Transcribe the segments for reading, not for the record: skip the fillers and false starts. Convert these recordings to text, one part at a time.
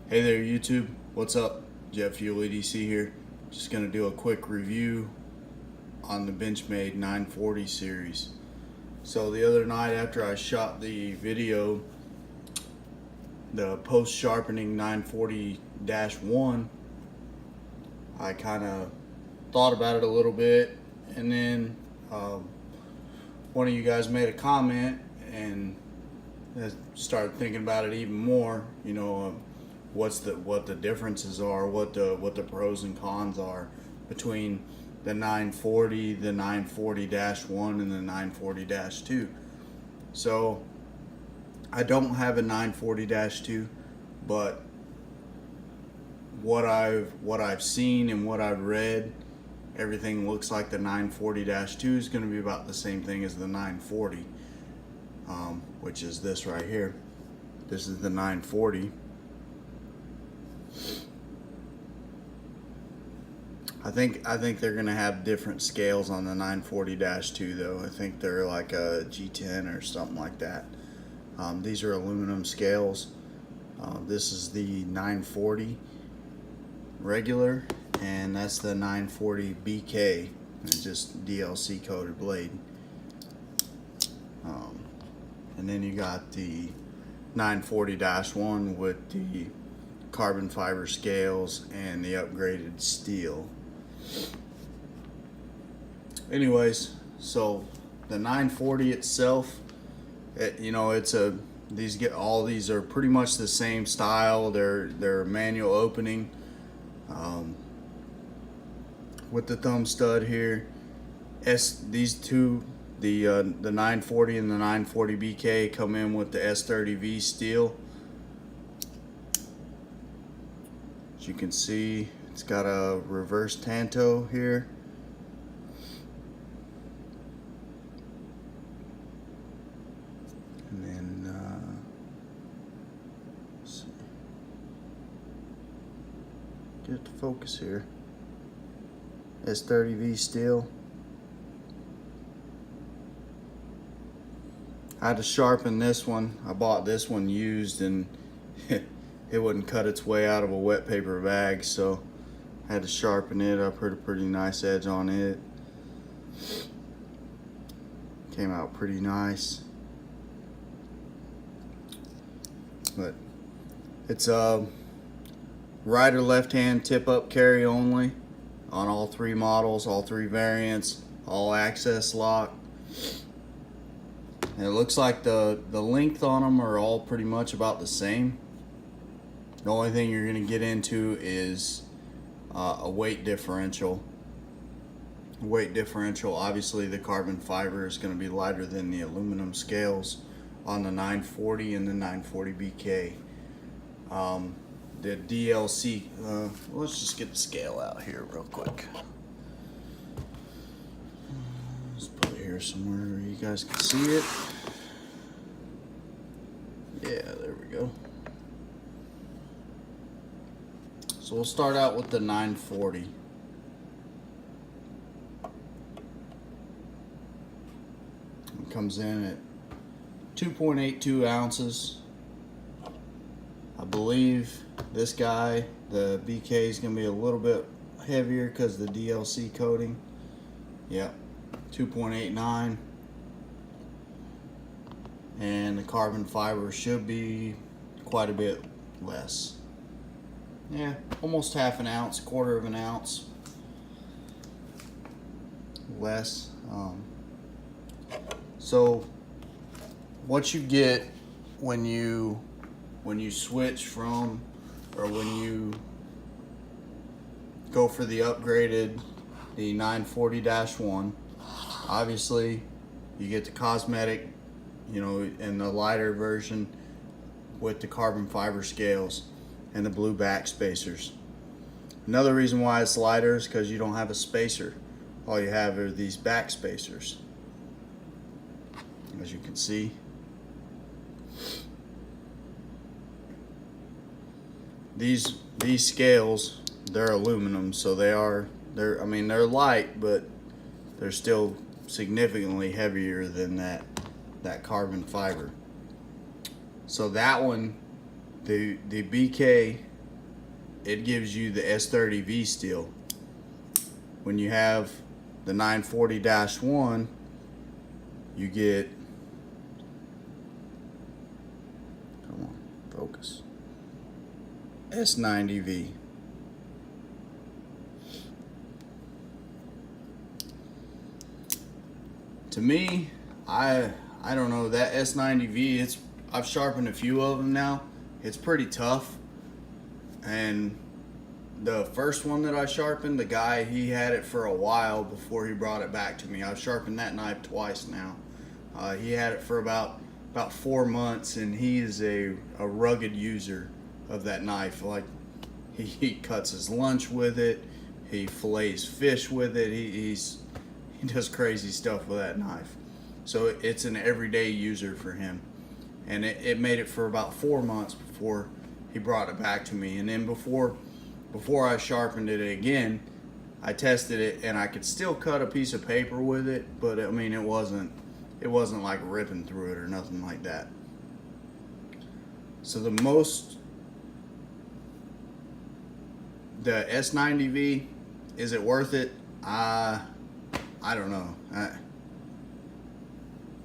Hey there YouTube, what's up? Jet Fuel EDC here. Just gonna do a quick review on the Benchmade 940 series. So the other night after I shot the video, the post sharpening 940-1, I kind of thought about it a little bit, and then one of you guys made a comment, and I started thinking about it even more. What the differences are, what the pros and cons are between the 940, the 940-1, and the 940-2. So I don't have a 940-2, but what I've seen and what I've read, everything looks like the 940-2 is going to be about the same thing as the 940, which is this right here. This is the 940. I think they're gonna have different scales on the 940-2 though. I think they're like a G10 or something like that. These are aluminum scales. This is the 940 regular, and that's the 940 BK. It's just DLC coated blade. And then you got the 940-1 with the carbon fiber scales and the upgraded steel. Anyways, so the 940 itself, all these are pretty much the same style. They're manual opening, with the thumb stud here. These two, the 940 and the 940 BK, come in with the S30V steel. As you can see, it's got a reverse tanto here. And then, let's see. Get it to focus here. S30V steel. I had to sharpen this one. I bought this one used, and it wouldn't cut its way out of a wet paper bag, so I had to sharpen it. I put a pretty nice edge on it. Came out pretty nice. But it's a right or left hand tip up carry only on all three models, all three variants, all access lock. And it looks like the length on them are all pretty much about the same. The only thing you're going to get into is a weight differential. Obviously the carbon fiber is going to be lighter than the aluminum scales on the 940 and the 940 BK. The DLC, let's just get the scale out here real quick. Let's put it here somewhere where you guys can see it. Yeah, there we go. So we'll start out with the 940. It comes in at 2.82 ounces. I believe this guy, the BK, is going to be a little bit heavier because of the DLC coating. Yep, 2.89. And the carbon fiber should be quite a bit less. Yeah, almost half an ounce, quarter of an ounce less. So what you get when you switch from, or when you go for the upgraded, the 940-1, obviously you get the cosmetic, in the lighter version with the carbon fiber scales and the blue back spacers. Another reason why it's lighter is because you don't have a spacer. All you have are these back spacers, as you can see. These scales, they're aluminum, so they're light, but they're still significantly heavier than that carbon fiber. So that one, the BK it gives you the S30V steel. When you have the 940-1, you get, come on, focus, S90V. To me, I don't know, that S90V, I've sharpened a few of them now. It's pretty tough. And the first one that I sharpened, the guy, he had it for a while before he brought it back to me. I've sharpened that knife twice now. He had it for about 4 months, and he is a rugged user of that knife. Like, he cuts his lunch with it, he fillets fish with it, he does crazy stuff with that knife. So it's an everyday user for him. And it made it for about 4 months before he brought it back to me. And then before I sharpened it again, I tested it, and I could still cut a piece of paper with it, but I mean, it wasn't like ripping through it or nothing like that. So the S90V, is it worth it? I don't know. A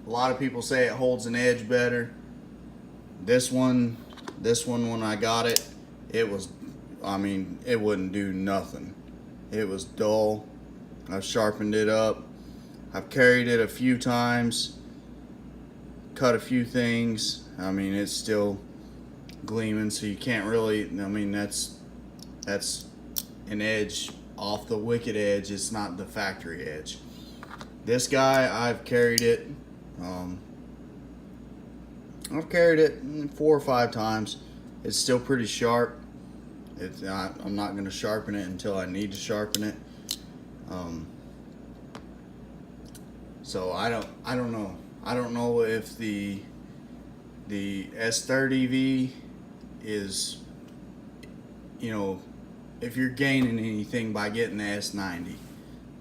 lot of people say it holds an edge better. This one when I got it, it wouldn't do nothing. It was dull. I've sharpened it up. I've carried it a few times, cut a few things. I mean, it's still gleaming, so you can't really, I mean, that's an edge off the wicked edge. It's not the factory edge. This guy, I've carried it. I've carried it 4 or 5 times. It's still pretty sharp. I'm not going to sharpen it until I need to sharpen it. So I don't know. I don't know if the S30V is, if you're gaining anything by getting the S90.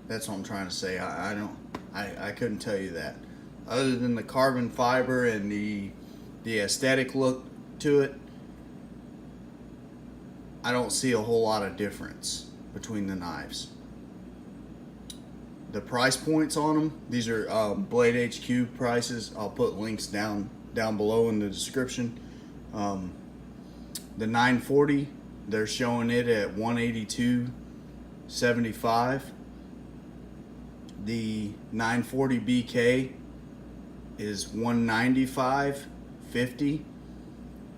That's what I'm trying to say. I couldn't tell you that. Other than the carbon fiber and the aesthetic look to it, I don't see a whole lot of difference between the knives. The price points on them, these are Blade HQ prices. I'll put links down below in the description. The 940, they're showing it at $182.75. The 940 BK is $195.50,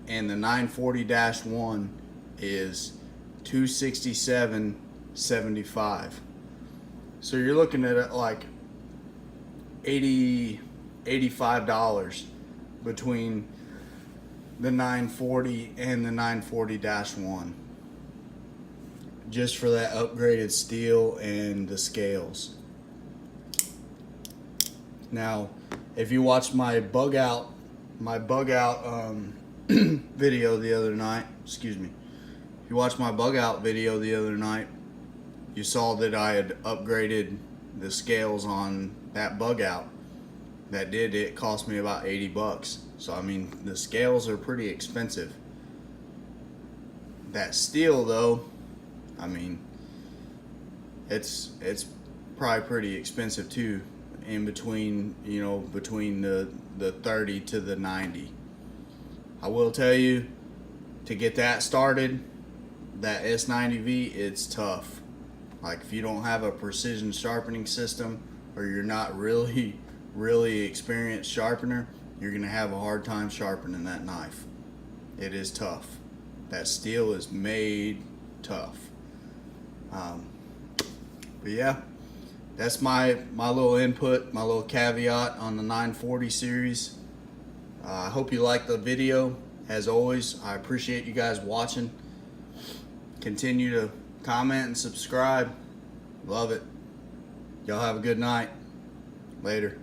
and the 940-1 is $267.75. So you're looking at like $85 between the 940 and the 940-1, just for that upgraded steel and the scales. Now, if you watched my bug out video the other night, if you watched my bug out video the other night, you saw that I had upgraded the scales on that bug out. It cost me about 80 bucks. So I mean, the scales are pretty expensive. That steel though, I mean, it's probably pretty expensive too, in between, between the 30 to the 90. I will tell you, to get that started, that S90V, it's tough. Like, if you don't have a precision sharpening system, or you're not really experienced sharpener, you're gonna have a hard time sharpening that knife. It is tough. That steel is made tough. But yeah, that's my little input, my little caveat on the 940 series. I hope you liked the video. As always, I appreciate you guys watching. Continue to comment and subscribe. Love it. Y'all have a good night. Later.